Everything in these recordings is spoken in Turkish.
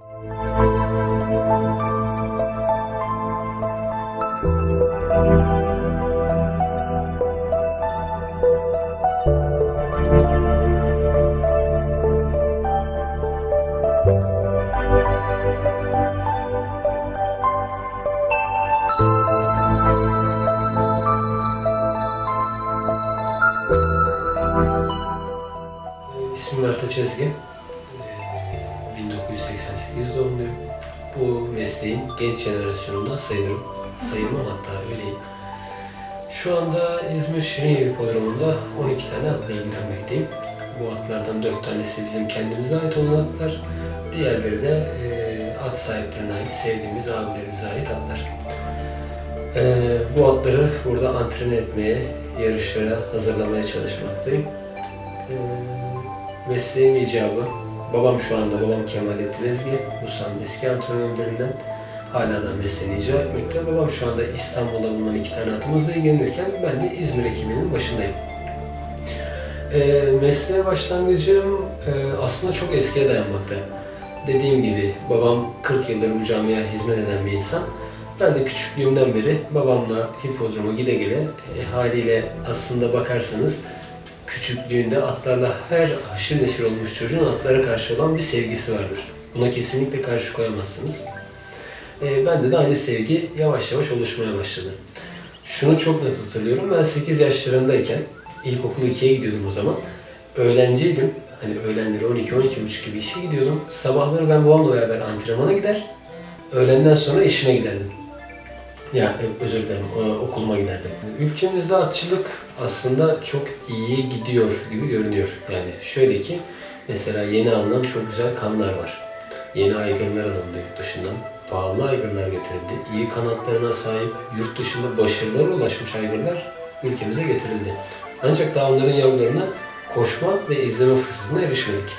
İsmim Ertaç Ezgi. 1988 doğumluyum. Bu mesleğin genç jenerasyonundan sayılırım. Sayılmam hatta öyleyim. Şu anda İzmir Şirinyevi Hipodromu'nda 12 tane atla ilgilenmekteyim. Bu atlardan 4 tanesi bizim kendimize ait olan atlar. Diğerleri de at sahiplerine ait, sevdiğimiz abilerimize ait atlar. Bu atları burada antrene etmeye, yarışlara hazırlamaya çalışmaktayım. Mesleğim icabı. Babam Kemalettin Ezgi, Musa'nın eski antrenörlerinden hala da mesleğini icra etmekte. Babam şu anda İstanbul'da bulunan 2 tane atımızla ilgilenirken ben de İzmir ekibinin başındayım. Mesleğe başlangıcım aslında çok eskiye dayanmakta. Dediğim gibi babam 40 yıldır bu camiaya hizmet eden bir insan. Ben de küçüklüğümden beri babamla hipodroma gide gele haliyle aslında bakarsanız küçüklüğünde atlarla her haşır neşir olmuş çocuğun atlara karşı olan bir sevgisi vardır. Buna kesinlikle karşı koyamazsınız. Bende de aynı sevgi yavaş yavaş oluşmaya başladı. Şunu çok net hatırlıyorum. Ben 8 yaşlarındayken ilkokulu 2'ye gidiyordum o zaman. Öğlenciydim. Hani öğlenleri 12-12.30 gibi işe gidiyordum. Sabahları ben babamla beraber antrenmana gider. Öğlenden sonra işime giderdim. Özür dilerim, okuluma giderdim. Ülkemizde atçılık aslında çok iyi gidiyor gibi görünüyor. Yani şöyle ki, mesela yeni alınan çok güzel kanlar var. Yeni aygırlar alındı yurt dışından. Pahalı aygırlar getirildi. İyi kanatlarına sahip, yurt dışında başarılara ulaşmış aygırlar ülkemize getirildi. Ancak daha onların yavrularına koşma ve izleme fırsatına erişmedik.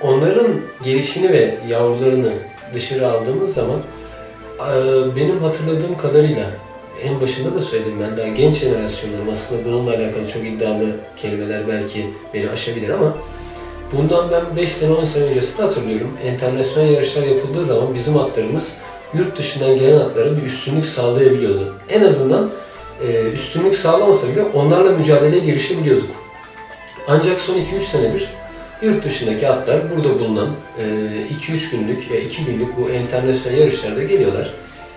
Onların gelişini ve yavrularını dışarı aldığımız zaman benim hatırladığım kadarıyla, en başında da söyledim, ben daha genç jenerasyonlarım, aslında bununla alakalı çok iddialı kelimeler belki beni aşabilir ama bundan ben 5 sene 10 sene öncesini hatırlıyorum. Enternasyonel yarışlar yapıldığı zaman bizim atlarımız yurt dışından gelen atlara bir üstünlük sağlayabiliyordu. En azından üstünlük sağlamasa bile onlarla mücadeleye girişebiliyorduk. Ancak son 2-3 senedir yurt dışındaki atlar burada bulunan 2-3 günlük ya 2 günlük bu enternasyonel yarışlarda geliyorlar.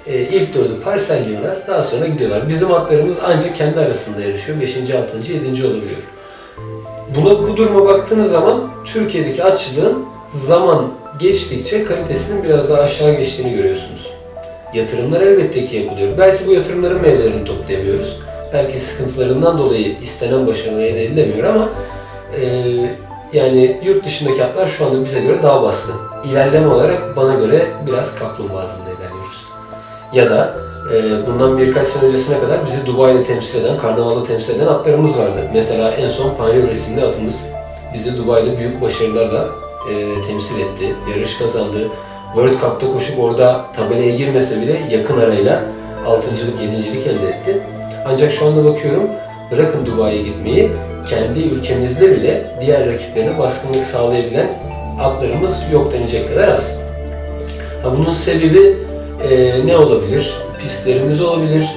İlk 4'ü parselliyorlar, daha sonra gidiyorlar. Bizim atlarımız ancak kendi arasında yarışıyor. 5. 6. 7. olabiliyor. Bu duruma baktığınız zaman Türkiye'deki atçılığın zaman geçtikçe kalitesinin biraz daha aşağı geçtiğini görüyorsunuz. Yatırımlar elbette ki yapılıyor. Belki bu yatırımların meyvelerini toplayamıyoruz. Belki sıkıntılarından dolayı istenen başarılar elde edilemiyor ama yani yurt dışındaki atlar şu anda bize göre daha baskın. İlerleme olarak bana göre biraz kaplumbağa hızında ilerliyoruz. Ya da bundan birkaç sene öncesine kadar bizi Dubai'de temsil eden, karnavalda temsil eden atlarımız vardı. Mesela en son Pioneer isimli atımız bizi Dubai'de büyük başarılarla temsil etti. Yarış kazandı. World Cup'ta koşup orada tabelaya girmese bile yakın arayla 6.lık, 7.lik elde etti. Ancak şu anda bakıyorum, bırakın Dubai'ye gitmeyi, kendi ülkemizde bile diğer rakiplerine baskınlık sağlayabilen atlarımız yok denecek kadar az. Bunun sebebi ne olabilir? Pistlerimiz olabilir,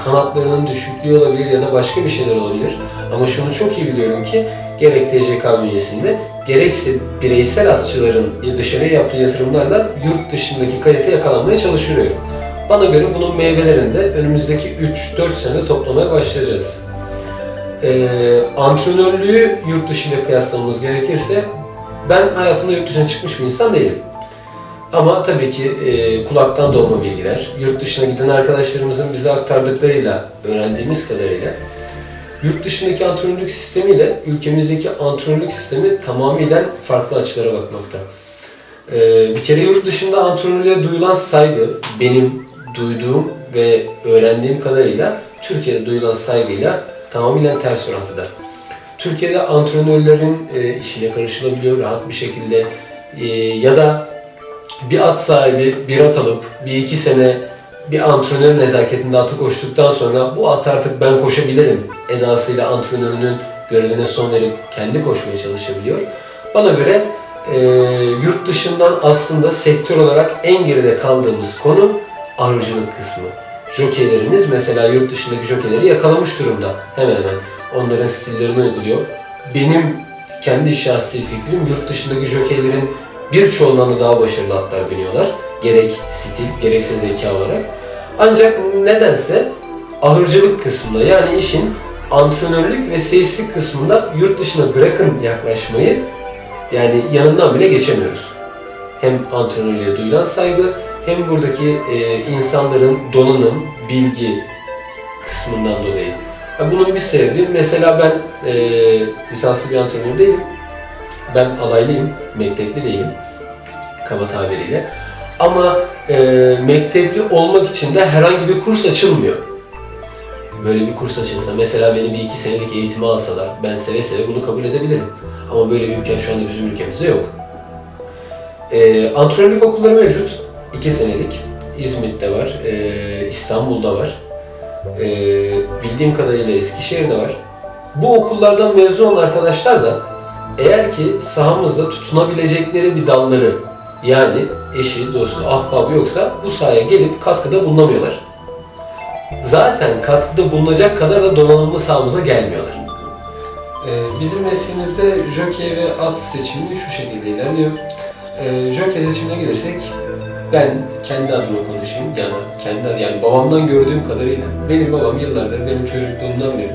kanatlarının düşüklüğü olabilir ya da başka bir şeyler olabilir. Ama şunu çok iyi biliyorum ki gerek TCK bünyesinde gerekse bireysel atçıların dışarıya yaptığı yatırımlarla yurt dışındaki kalite yakalanmaya çalışılıyor. Bana göre bunun meyvelerini de önümüzdeki 3-4 senede toplamaya başlayacağız. Antrenörlüğü yurt dışıyla kıyaslamamız gerekirse ben hayatımda yurt dışına çıkmış bir insan değilim. Ama tabii ki kulaktan dolma bilgiler, yurt dışına giden arkadaşlarımızın bize aktardıklarıyla, öğrendiğimiz kadarıyla yurt dışındaki antrenörlük sistemiyle ülkemizdeki antrenörlük sistemi tamamıyla farklı açılara bakmakta. Bir kere yurt dışında antrenörlüğe duyulan saygı, benim duyduğum ve öğrendiğim kadarıyla Türkiye'de duyulan saygıyla tamamen ters orantıda. Türkiye'de antrenörlerin işine karışılabiliyor rahat bir şekilde ya da bir at sahibi bir at alıp bir iki sene bir antrenör nezaketinde atı koştuktan sonra bu at artık ben koşabilirim edasıyla antrenörünün görevine son verip kendi koşmaya çalışabiliyor. Bana göre yurt dışından aslında sektör olarak en geride kaldığımız konu ahırcılık kısmı. Jokeylerimiz mesela yurt dışındaki jokeyleri yakalamış durumda hemen hemen. Onların stillerini uyguluyor. Benim kendi şahsi fikrim yurt dışındaki jokeylerin birçoğundan da daha başarılı atlar biniyorlar. Gerek stil, gerekse zeka olarak. Ancak nedense ahırcılık kısmında yani işin antrenörlük ve seyislik kısmında yurt dışına bırakın yaklaşmayı yani yanından bile geçemiyoruz. Hem antrenörlüğe duyulan saygı hem buradaki insanların donanım, bilgi kısmından dolayı. Bunun bir sebebi mesela ben lisanslı bir antrenör değilim. Ben alaylıyım, mektepli değilim kaba tabiriyle. Ama mektepli olmak için de herhangi bir kurs açılmıyor. Böyle bir kurs açılsa, mesela beni bir 2 senelik eğitime alsalar, ben seve seve bunu kabul edebilirim. Ama böyle bir imkan şu anda bizim ülkemizde yok. Antrenörlük okulları mevcut. 2 senelik. İzmit'te var, İstanbul'da var. Bildiğim kadarıyla Eskişehir'de var. Bu okullardan mezun olan arkadaşlar da eğer ki sahamızda tutunabilecekleri bir dalları yani eşi, dostu, ahbabı yoksa bu sahaya gelip katkıda bulunamıyorlar. Zaten katkıda bulunacak kadar da donanımlı sahamıza gelmiyorlar. Bizim mesleğimizde jokey ve at seçimi şu şekilde ilerliyor. Jokey seçimine gelirsek ben kendi adıma konuşayım yani babamdan gördüğüm kadarıyla benim babam yıllardır benim çocukluğumdan beri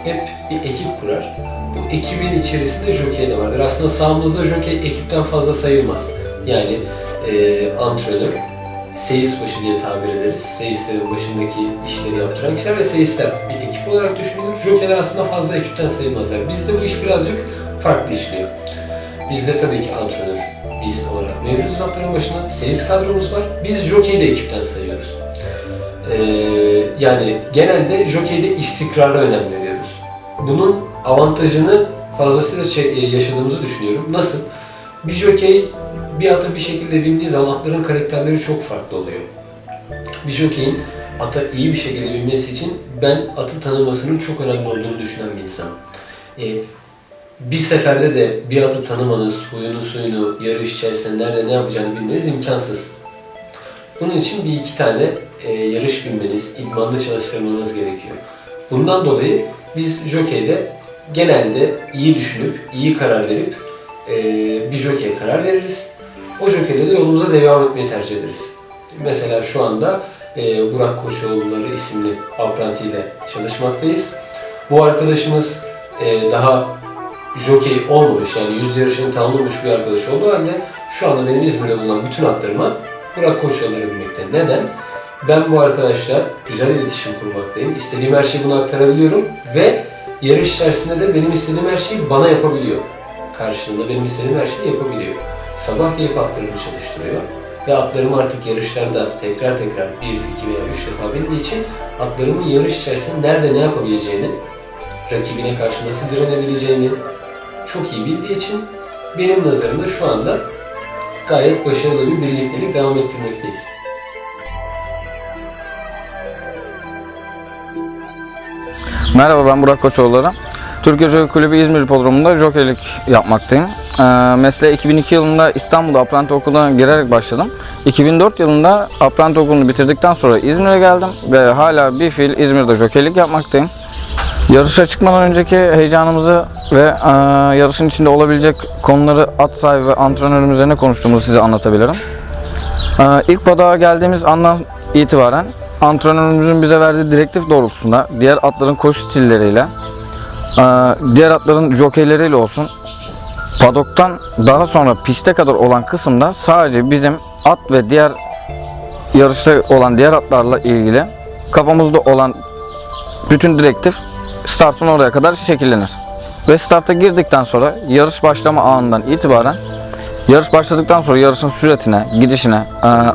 hep bir ekip kurar. Bu ekibin içerisinde jokey de vardır. Aslında sahamızda jokey ekipten fazla sayılmaz. Yani antrenör, seyis başı diye tabir ederiz. Seyislerin başındaki işleri yaptıran kişiler ve seyisler bir ekip olarak düşünülür. Jokeyler aslında fazla ekipten sayılmaz. Yani bizde bu iş birazcık farklı işliyor. Bizde tabii ki antrenör, biz olarak mevcut atların başında seyis kadromuz var. Biz jokeyi de ekipten sayıyoruz. Yani genelde jokeyde istikrara önem veriyoruz. Bunun avantajını fazlasıyla yaşadığımızı düşünüyorum. Nasıl? Bir jokey bir ata bir şekilde bindiği zaman atların karakterleri çok farklı oluyor. Bir jokeyin ata iyi bir şekilde binmesi için ben atı tanımasının çok önemli olduğunu düşünen bir insanım. Bir seferde de bir atı tanımanız, huyunu suyunu, yarış içerisinde nerede ne yapacağını bilmeniz imkansız. Bunun için bir iki tane yarış bilmeniz, idmanda çalıştırmanız gerekiyor. Bundan dolayı biz jokeyde genelde iyi düşünüp, iyi karar verip bir jokeye karar veririz. O jokeyle de yolumuza devam etmeyi tercih ederiz. Mesela şu anda Burak Koçoğulları isimli apprenti ile çalışmaktayız. Bu arkadaşımız daha jokey olmamış yani 100 yarışını tamamlamış bir arkadaş olduğu halde şu anda benim İzmir'de bulunan bütün atlarıma Burak Koçoğulları bilmekte. Neden? Ben bu arkadaşla güzel iletişim kurmaktayım. İstediğim her şeyi buna aktarabiliyorum ve yarış içerisinde de benim istediğim her şeyi bana yapabiliyor. Karşılığında benim istediğim her şeyi yapabiliyor. Sabah gelip atlarımı çalıştırıyor ve atlarım artık yarışlarda tekrar 1, 2 veya 3 defa bindiği için atlarımın yarış içerisinde nerede ne yapabileceğini, rakibine karşı nasıl direnebileceğini çok iyi bildiği için benim nazarımda şu anda gayet başarılı bir birliktelik devam ettirmekteyiz. Merhaba, ben Burak Koçoğulları. Türkiye Jokey Kulübü İzmir Hipodromu'nda jokeylik yapmaktayım. Mesleğe 2002 yılında İstanbul'da apprenti okuluna girerek başladım. 2004 yılında apprenti okulunu bitirdikten sonra İzmir'e geldim ve hala bir fiil İzmir'de jokeylik yapmaktayım. Yarışa çıkmadan önceki heyecanımızı ve yarışın içinde olabilecek konuları at sahibi ve antrenörümüz üzerine konuştuğumuzu size anlatabilirim. İlk padağa geldiğimiz andan itibaren antrenörümüzün bize verdiği direktif doğrultusunda diğer atların koşu stilleriyle, diğer atların jokeyleriyle olsun, padoktan daha sonra piste kadar olan kısımda sadece bizim at ve diğer yarışta olan diğer atlarla ilgili kafamızda olan bütün direktif startın oraya kadar şekillenir. Ve starta girdikten sonra yarış başlama anından itibaren yarış başladıktan sonra yarışın süretine, gidişine,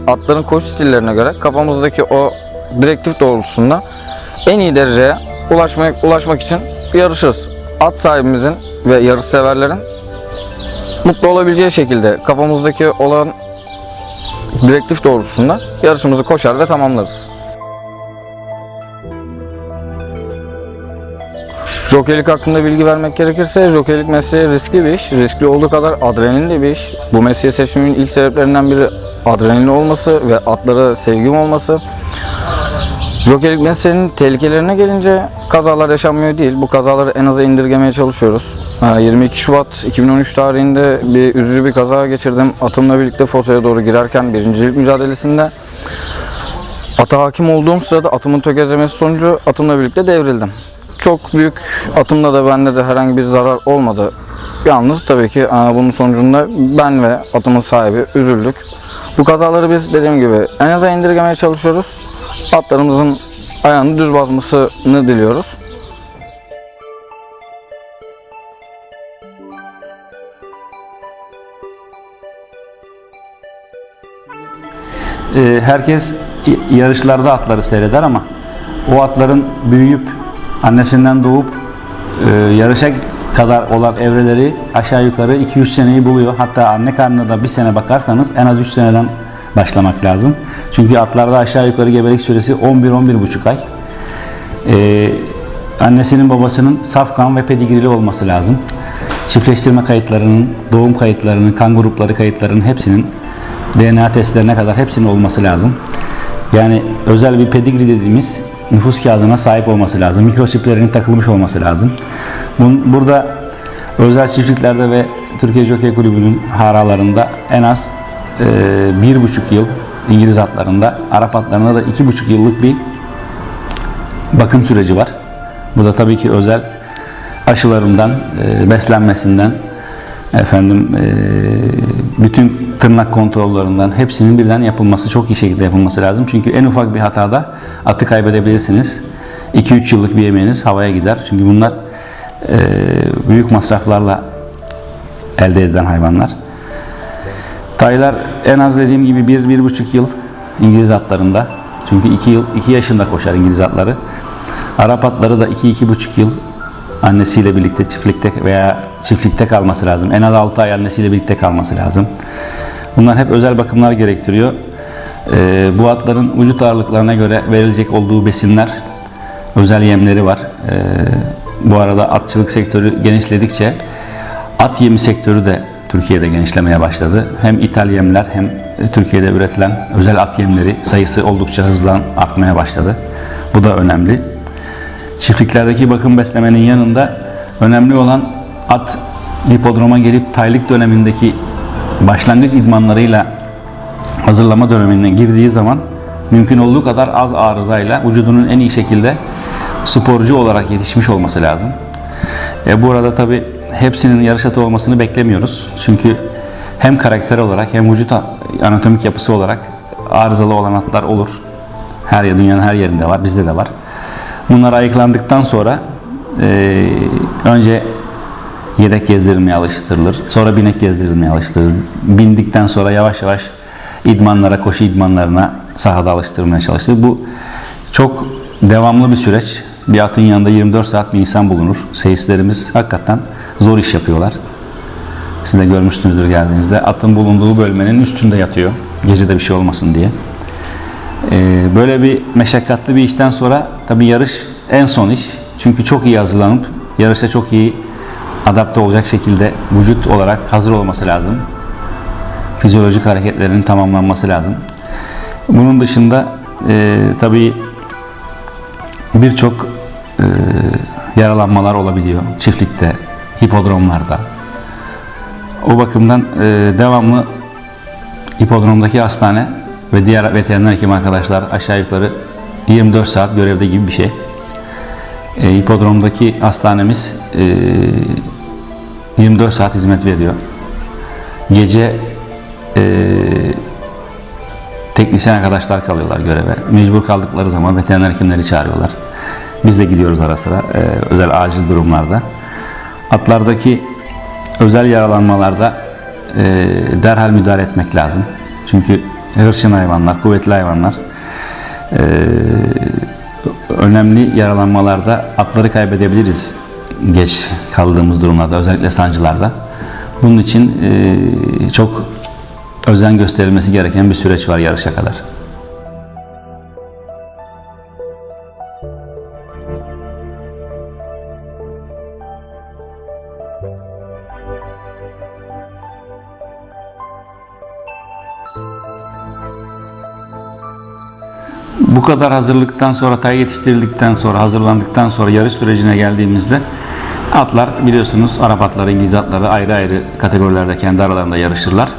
atların koşu stillerine göre kafamızdaki o direktif doğrultusunda en iyi dereceye ulaşmak için yarışırız. At sahibimizin ve yarış severlerin mutlu olabileceği şekilde kafamızdaki olan direktif doğrultusunda yarışımızı koşar ve tamamlarız. Jokeylik hakkında bilgi vermek gerekirse jokeylik mesleği riskli bir iş. Riskli olduğu kadar adrenalinli bir iş. Bu mesleği seçmemin ilk sebeplerinden biri adrenalin olması ve atlara sevgim olması. Jokeylik mesleğinin tehlikelerine gelince kazalar yaşanmıyor değil. Bu kazaları en aza indirgemeye çalışıyoruz. 22 Şubat 2013 tarihinde üzücü bir kaza geçirdim. Atımla birlikte fotoya doğru girerken birincilik mücadelesinde ata hakim olduğum sırada atımın tökezlemesi sonucu atımla birlikte devrildim. Çok büyük, atımda da bende de herhangi bir zarar olmadı. Yalnız tabii ki bunun sonucunda ben ve atımın sahibi üzüldük. Bu kazaları biz dediğim gibi en aza indirgemeye çalışıyoruz. Atlarımızın ayağını düz basmasını diliyoruz. Herkes yarışlarda atları seyreder ama o atların büyüyüp annesinden doğup yarışa kadar olan evreleri aşağı yukarı 2-3 seneyi buluyor. Hatta anne karnına da bir sene bakarsanız en az 3 seneden başlamak lazım. Çünkü atlarda aşağı yukarı gebelik süresi 11-11,5 ay. Annesinin babasının saf kan ve pedigrili olması lazım. Çiftleştirme kayıtlarının, doğum kayıtlarının, kan grupları kayıtlarının hepsinin DNA testlerine kadar hepsinin olması lazım. Yani özel bir pedigri dediğimiz nüfus kağıdına sahip olması lazım. Mikroçiplerinin takılmış olması lazım. Burada özel çiftliklerde ve Türkiye Jokey Kulübü'nün haralarında en az 1,5 yıl, İngiliz atlarında, Arap atlarında da 2,5 yıllık bir bakım süreci var. Bu da tabii ki özel aşılarından, beslenmesinden, bütün tırnak kontrollerinden hepsinin birden yapılması, çok iyi şekilde yapılması lazım. Çünkü en ufak bir hatada atı kaybedebilirsiniz. 2-3 yıllık bir emeğiniz havaya gider. Çünkü bunlar büyük masraflarla elde edilen hayvanlar. Taylar en az dediğim gibi 1-1,5 yıl İngiliz atlarında. Çünkü 2 yaşında koşar İngiliz atları. Arap atları da 2-2,5 yıl annesiyle birlikte çiftlikte kalması lazım. En az 6 ay annesiyle birlikte kalması lazım. Bunlar hep özel bakımlar gerektiriyor. Bu atların vücut ağırlıklarına göre verilecek olduğu besinler, özel yemleri var. Bu arada atçılık sektörü genişledikçe at yemi sektörü de Türkiye'de genişlemeye başladı. Hem ithal yemler hem Türkiye'de üretilen özel at yemleri sayısı oldukça hızla artmaya başladı. Bu da önemli. Çiftliklerdeki bakım beslemenin yanında önemli olan at hipodroma gelip taylık dönemindeki başlangıç idmanlarıyla hazırlama dönemine girdiği zaman mümkün olduğu kadar az arızayla vücudunun en iyi şekilde sporcu olarak yetişmiş olması lazım. Bu arada tabi hepsinin yarış atı olmasını beklemiyoruz. Çünkü hem karakter olarak hem vücut anatomik yapısı olarak arızalı olan atlar olur. Dünyanın her yerinde var, bizde de var. Bunlar ayıklandıktan sonra önce yedek gezdirilmeye alıştırılır. Sonra binek gezdirilmeye alıştırılır. Bindikten sonra yavaş yavaş idmanlara, koşu idmanlarına sahada alıştırmaya çalışılır. Bu çok devamlı bir süreç. Bir atın yanında 24 saat bir insan bulunur. Seyislerimiz hakikaten zor iş yapıyorlar. Siz de görmüşsünüzdür geldiğinizde. Atın bulunduğu bölmenin üstünde yatıyor. Gece de bir şey olmasın diye. Böyle bir meşakkatli bir işten sonra tabii yarış en son iş. Çünkü çok iyi hazırlanıp yarışta çok iyi adapte olacak şekilde vücut olarak hazır olması lazım. Fizyolojik hareketlerinin tamamlanması lazım. Bunun dışında tabii birçok yaralanmalar olabiliyor çiftlikte, hipodromlarda. O bakımdan devamlı hipodromdaki hastane ve diğer veteriner hekim arkadaşlar aşağı yukarı 24 saat görevde gibi bir şey. Hipodromdaki hastanemiz 24 saat hizmet veriyor. Gece teknisyen arkadaşlar kalıyorlar göreve. Mecbur kaldıkları zaman veteriner hekimleri çağırıyorlar. Biz de gidiyoruz ara sıra özel acil durumlarda. Atlardaki özel yaralanmalarda derhal müdahale etmek lazım. Çünkü hırçın hayvanlar, kuvvetli hayvanlar önemli yaralanmalarda atları kaybedebiliriz geç kaldığımız durumlarda, özellikle sancılarda. Bunun için çok özen gösterilmesi gereken bir süreç var yarışa kadar. Bu kadar hazırlıktan sonra, tay yetiştirildikten sonra, hazırlandıktan sonra yarış sürecine geldiğimizde atlar biliyorsunuz Arap atları, İngiliz atları ayrı ayrı kategorilerde kendi aralarında yarışırlar.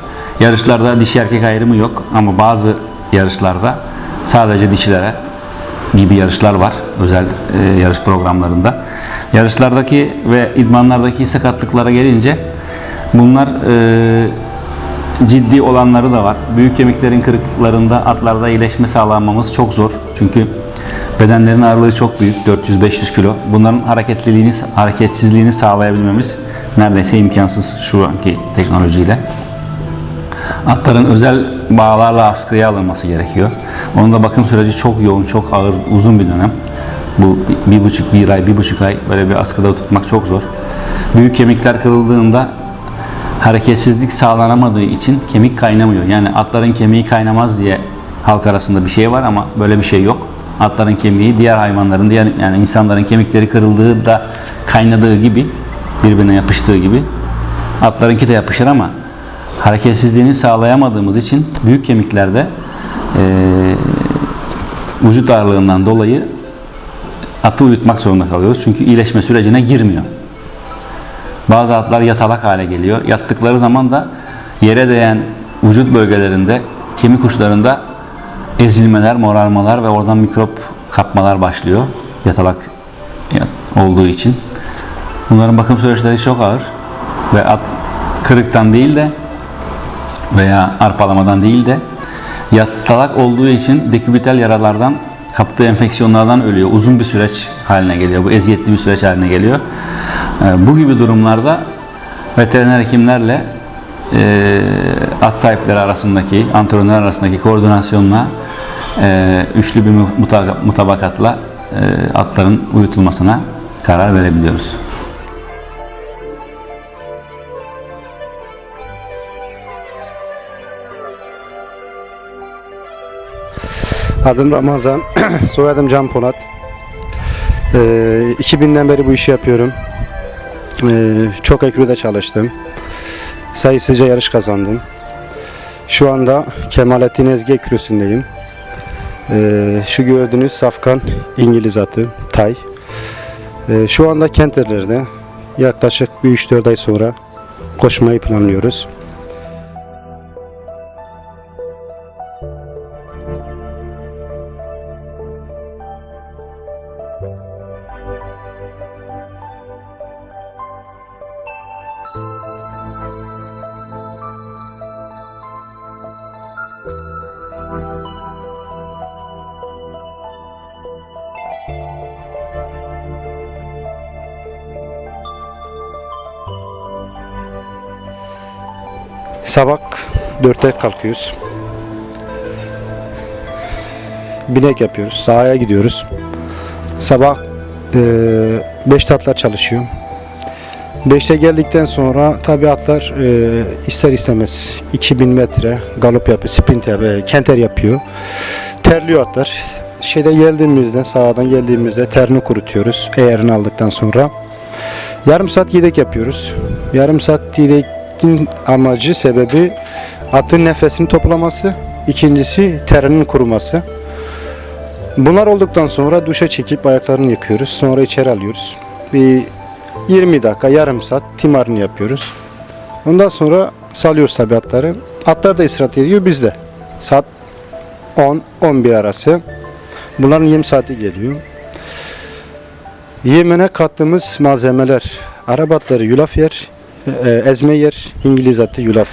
Yarışlarda dişi erkek ayrımı yok ama bazı yarışlarda sadece dişilere gibi yarışlar var özel yarış programlarında. Yarışlardaki ve idmanlardaki sakatlıklara gelince bunlar ciddi olanları da var. Büyük kemiklerin kırıklarında atlarda iyileşme sağlamamız çok zor. Çünkü bedenlerin ağırlığı çok büyük, 400-500 kilo. Bunların hareketsizliğini sağlayabilmemiz neredeyse imkansız şu anki teknolojiyle. Atların özel bağlarla askıya alınması gerekiyor. Onun da bakım süreci çok yoğun, çok ağır, uzun bir dönem. Bu 1,5 ay böyle bir askıda tutmak çok zor. Büyük kemikler kırıldığında hareketsizlik sağlanamadığı için kemik kaynamıyor. Yani atların kemiği kaynamaz diye halk arasında bir şey var ama böyle bir şey yok. Atların kemiği diğer hayvanların, yani insanların kemikleri kırıldığı da kaynadığı gibi, birbirine yapıştığı gibi atlarınki de yapışır ama hareketsizliğini sağlayamadığımız için büyük kemiklerde vücut ağırlığından dolayı atı uyutmak zorunda kalıyoruz. Çünkü iyileşme sürecine girmiyor. Bazı atlar yatalak hale geliyor. Yattıkları zaman da yere değen vücut bölgelerinde, kemik uçlarında ezilmeler, morarmalar ve oradan mikrop kapmalar başlıyor. Yatalak olduğu için. Bunların bakım süreçleri çok ağır ve at kırıktan değil de veya arpalamadan değil de yatalak olduğu için dekübital yaralardan, kaptığı enfeksiyonlardan ölüyor. Uzun bir süreç haline geliyor. Bu eziyetli bir süreç haline geliyor. Bu gibi durumlarda veteriner hekimlerle at sahipleri arasındaki, antrenör arasındaki koordinasyonla üçlü bir mutabakatla atların uyutulmasına karar verebiliyoruz. Adım Ramazan, soyadım Can Polat. 2000'den beri bu işi yapıyorum. Çok ekürüde çalıştım. Sayısızca yarış kazandım. Şu anda Kemalettin Ezgi ekürüsündeyim. Şu gördüğünüz safkan İngiliz atı, tay. Şu anda Kenterler'de yaklaşık 3-4 ay sonra koşmayı planlıyoruz. Sabah 4'te kalkıyoruz. Binek yapıyoruz. Sahaya gidiyoruz. Sabah 5'te atlar çalışıyor. 5'te geldikten sonra tabi atlar ister istemez 2000 metre galop yapıyor, sprint yapıyor, kenter yapıyor. Terliyor atlar. Sahadan geldiğimizde terini kurutuyoruz. Eğerini aldıktan sonra. Yarım saat yedek yapıyoruz. Yarım saat yedekin amacı, sebebi atın nefesini toplaması. İkincisi terinin kuruması. Bunlar olduktan sonra duşa çekip ayaklarını yıkıyoruz. Sonra içeri alıyoruz. Bir 20 dakika, yarım saat timarını yapıyoruz. Ondan sonra salıyoruz tabi atları. Atlar da istirahat ediyor, biz de. Saat 10-11 arası. Bunların yem saati geliyor. Yemine kattığımız malzemeler, Arap atları yulaf yer, ezme yer, İngiliz atı yulaf,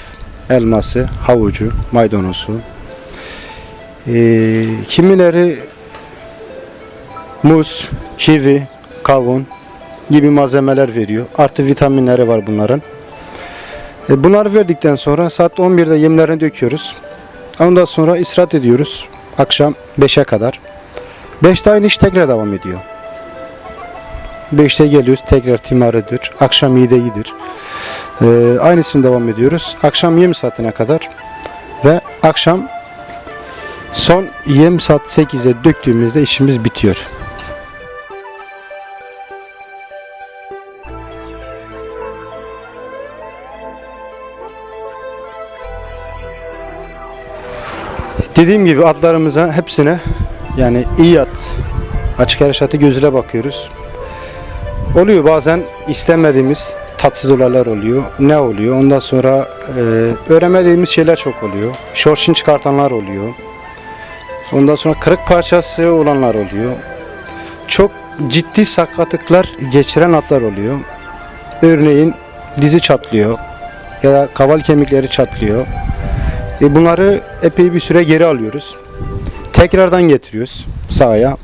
elması, havucu, maydanozu. Kimileri muz, kivi, kavun gibi malzemeler veriyor. Artı vitaminleri var bunların. Bunları verdikten sonra saat 11'de yemlerini döküyoruz. Ondan sonra istirahat ediyoruz. Akşam 5'e kadar. 5'te aynı iş tekrar devam ediyor. 5'te geliyoruz, tekrar timarıdır. Akşam yedeğidir. Aynısını devam ediyoruz. Akşam yem saatine kadar ve akşam son yem saat 8'e döktüğümüzde işimiz bitiyor. Dediğim gibi atlarımıza hepsine Yani iyi at. Açık yarış atı gözüyle bakıyoruz. Oluyor bazen istemediğimiz tatsız olaylar oluyor. Ne oluyor? Ondan sonra öğrenmediğimiz şeyler çok oluyor. Şorşin çıkartanlar oluyor. Ondan sonra kırık parçası olanlar oluyor. Çok ciddi sakatlıklar geçiren atlar oluyor. Örneğin dizi çatlıyor ya da kaval kemikleri çatlıyor. Bunları epey bir süre geri alıyoruz. Tekrardan getiriyoruz sahaya.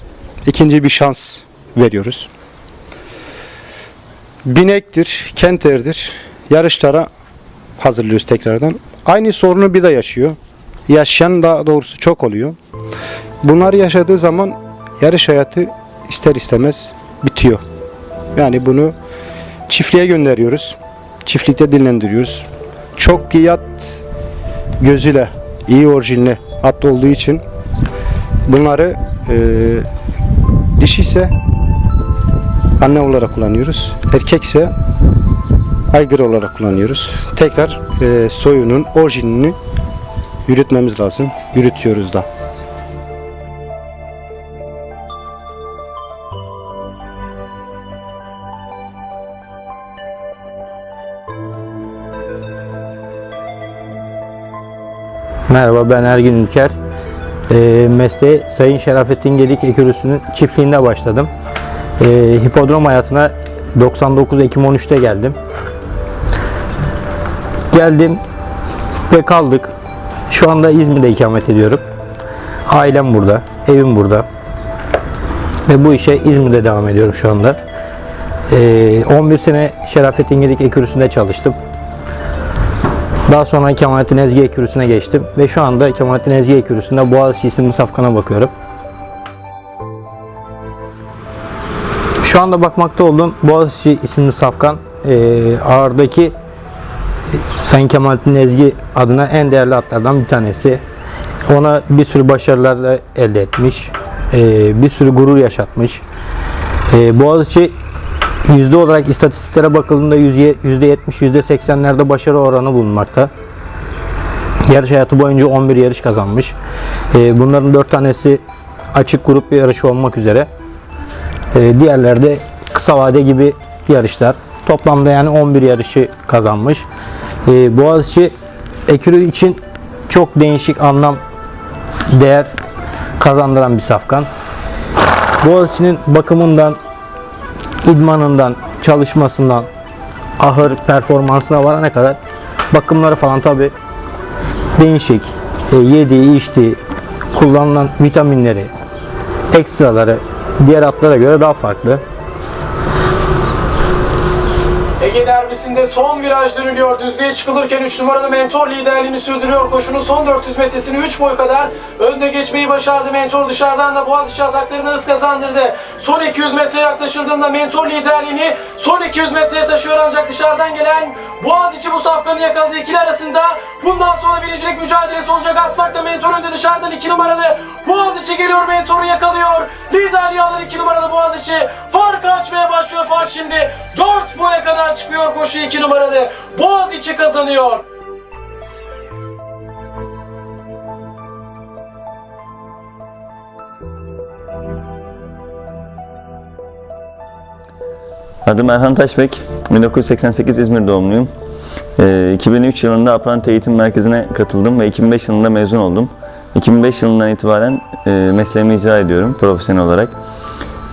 İkinci bir şans veriyoruz. Binektir, kenterdir. Yarışlara hazırlıyoruz tekrardan. Aynı sorunu bir de yaşıyor. Yaşayan daha doğrusu çok oluyor. Bunları yaşadığı zaman yarış hayatı ister istemez bitiyor. Yani bunu çiftliğe gönderiyoruz. Çiftlikte dinlendiriyoruz. Çok iyi at gözüyle, iyi orijinli at olduğu için bunları dişi ise anne olarak kullanıyoruz. Erkekse aygır olarak kullanıyoruz. Tekrar soyunun orijinini yürütmemiz lazım. Yürütüyoruz da. Merhaba, ben Ergin Ülker. Mesleğe Sayın Şerafettin Gedik Ekürüsü'nün çiftliğinde başladım. Hipodrom hayatına 99 Ekim 13'te geldim. Geldim ve kaldık. Şu anda İzmir'de ikamet ediyorum. Ailem burada, evim burada. Ve bu işe İzmir'de devam ediyorum şu anda. 11 sene Şerafettin Gedik Ekürüsü'nde çalıştım. Daha sonra Kemalettin Ezgi Ekürüsü'ne geçtim ve şu anda Kemalettin Ezgi Ekürüsü'nde Boğaziçi isimli safkana bakıyorum. Şu anda bakmakta olduğum Boğaziçi isimli safkan ağırdaki Sayın Kemalettin Ezgi adına en değerli atlardan bir tanesi. Ona bir sürü başarılar elde etmiş, bir sürü gurur yaşatmış. Boğaziçi yüzde olarak istatistiklere bakıldığında %70, %80'lerde başarı oranı bulunmakta. Yarış hayatı boyunca 11 yarış kazanmış. Bunların 4 tanesi açık grup bir yarışı olmak üzere. Diğerleri de kısa vade gibi yarışlar. Toplamda yani 11 yarışı kazanmış. Boğaziçi ekürü için çok değişik anlam, değer kazandıran bir safkan. Boğaziçi'nin bakımından, idmanından, çalışmasından, ahır performansına varana kadar bakımları falan tabi değişik. Yediği, içtiği, kullanılan vitaminleri, ekstraları diğer atlara göre daha farklı. Ege derbisinde son viraj dönülüyor. Düzlüğe çıkılırken 3 numaralı Mentor liderliğini sürdürüyor. Koşunun son 400 metresini 3 boy kadar önde geçmeyi başardı. Mentor dışarıdan da Boğaziçi ataklarını hız kazandırdı. Son 200 metre yaklaşıldığında Mentor liderliğini son 200 metreye taşıyor ancak dışarıdan gelen Boğaziçi bu safkanı yakaladı. İkili arasında bundan sonra birincilik mücadelesi olacak. Asfak'ta Mentor önde, dışarıdan 2 numaralı Boğaziçi geliyor, Mentor'u yakalıyor. Liderliği alır 2 numaralı Boğaziçi. Fark açmaya başlıyor. Fark şimdi 4 boya kadar çıkıyor koşu 2 numaralı. Boğaziçi kazanıyor. Adım Erhan Taşbek, 1988 İzmir doğumluyum. 2003 yılında Apranti Eğitim Merkezi'ne katıldım ve 2005 yılında mezun oldum. 2005 yılından itibaren mesleğimi icra ediyorum profesyonel olarak.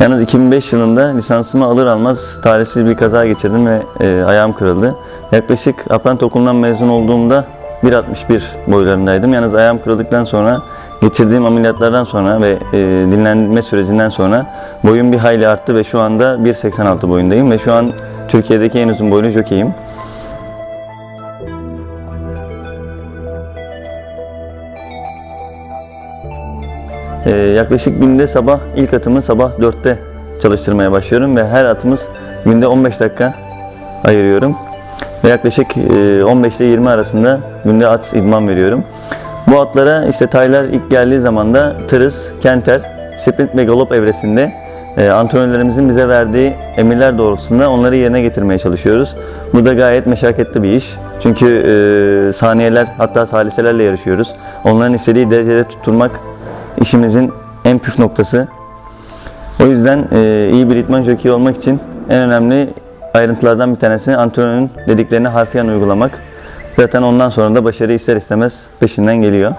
Yalnız 2005 yılında lisansımı alır almaz talihsiz bir kaza geçirdim ve ayağım kırıldı. Yaklaşık Apranti Okulu'ndan mezun olduğumda 1.61 boylarındaydım. Yalnız ayağım kırıldıktan sonra, geçirdiğim ameliyatlardan sonra ve dinlenme sürecinden sonra boyum bir hayli arttı ve şu anda 1.86 boyundayım ve şu an Türkiye'deki en uzun boylu jokeyim. Yaklaşık günde ilk atımı sabah 4'te çalıştırmaya başlıyorum ve her atımız günde 15 dakika ayırıyorum. Ve yaklaşık 15 ile 20 arasında günde at idman veriyorum. Bu atlara işte taylar ilk geldiği zaman da tırıs, kenter, sprint ve galop evresinde antrenörlerimizin bize verdiği emirler doğrultusunda onları yerine getirmeye çalışıyoruz. Bu da gayet meşakkatli bir iş. Çünkü saniyeler, hatta saliselerle yarışıyoruz. Onların istediği derecede tutturmak işimizin en püf noktası. O yüzden iyi bir idman jockey olmak için en önemli ayrıntılardan bir tanesi antrenörün dediklerini harfiyen uygulamak. Zaten ondan sonra da başarı ister istemez peşinden geliyor.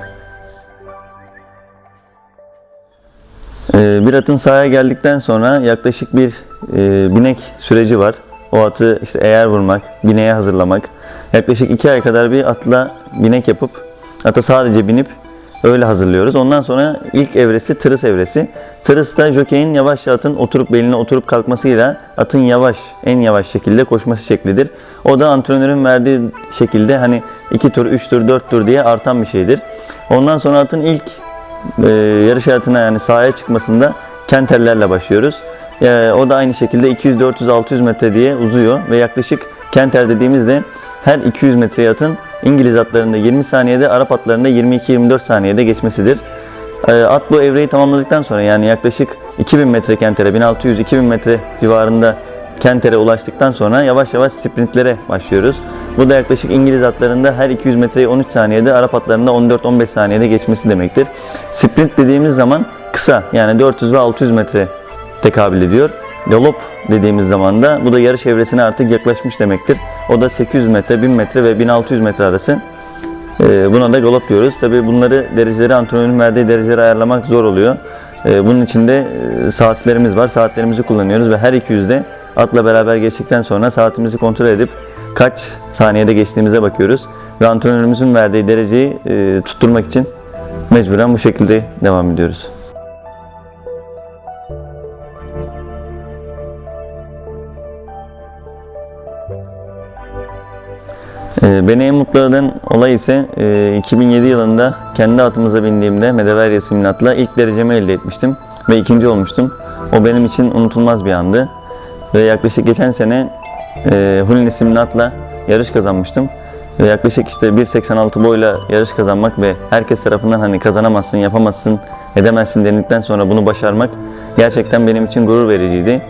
Bir atın sahaya geldikten sonra yaklaşık bir binek süreci var. O atı işte eğer vurmak, bineğe hazırlamak. Yaklaşık 2 ay kadar bir atla binek yapıp ata sadece binip öyle hazırlıyoruz. Ondan sonra ilk evresi tırıs evresi. Tırıs da jokeyin yavaşça atın oturup beline oturup kalkmasıyla atın en yavaş şekilde koşması şeklidir. O da antrenörün verdiği şekilde hani 2 tur, 3 tur, 4 tur diye artan bir şeydir. Ondan sonra atın ilk yarış hayatına yani sahaya çıkmasında kenterlerle başlıyoruz. O da aynı şekilde 200, 400, 600 metre diye uzuyor ve yaklaşık kenter dediğimizde her 200 metre atın İngiliz atlarında 20 saniyede, Arap atlarında 22-24 saniyede geçmesidir. At bu evreyi tamamladıktan sonra yani yaklaşık 2000 metre kentere, 1600-2000 metre civarında kentere ulaştıktan sonra yavaş yavaş sprintlere başlıyoruz. Bu da yaklaşık İngiliz atlarında her 200 metreyi 13 saniyede, Arap atlarında 14-15 saniyede geçmesi demektir. Sprint dediğimiz zaman kısa yani 400 ve 600 metre tekabül ediyor. Galop dediğimiz zaman da bu da yarış evresine artık yaklaşmış demektir. O da 800 metre, 1000 metre ve 1600 metre arası. Buna da galop diyoruz. Tabii bunları dereceleri antrenörün verdiği dereceleri ayarlamak zor oluyor. Bunun için de saatlerimiz var. Saatlerimizi kullanıyoruz ve her 200'de atla beraber geçtikten sonra saatimizi kontrol edip kaç saniyede geçtiğimize bakıyoruz. Ve antrenörümüzün verdiği dereceyi tutturmak için mecburen bu şekilde devam ediyoruz. Beni en mutlu eden olay ise 2007 yılında kendi atımıza bindiğimde Medeveri isimli atla ilk derecemi elde etmiştim ve ikinci olmuştum. O benim için unutulmaz bir andı. Ve yaklaşık geçen sene Hulin isimli atla yarış kazanmıştım. Ve yaklaşık işte 1.86 boyla yarış kazanmak ve herkes tarafından hani kazanamazsın, yapamazsın, edemezsin denildikten sonra bunu başarmak gerçekten benim için gurur vericiydi.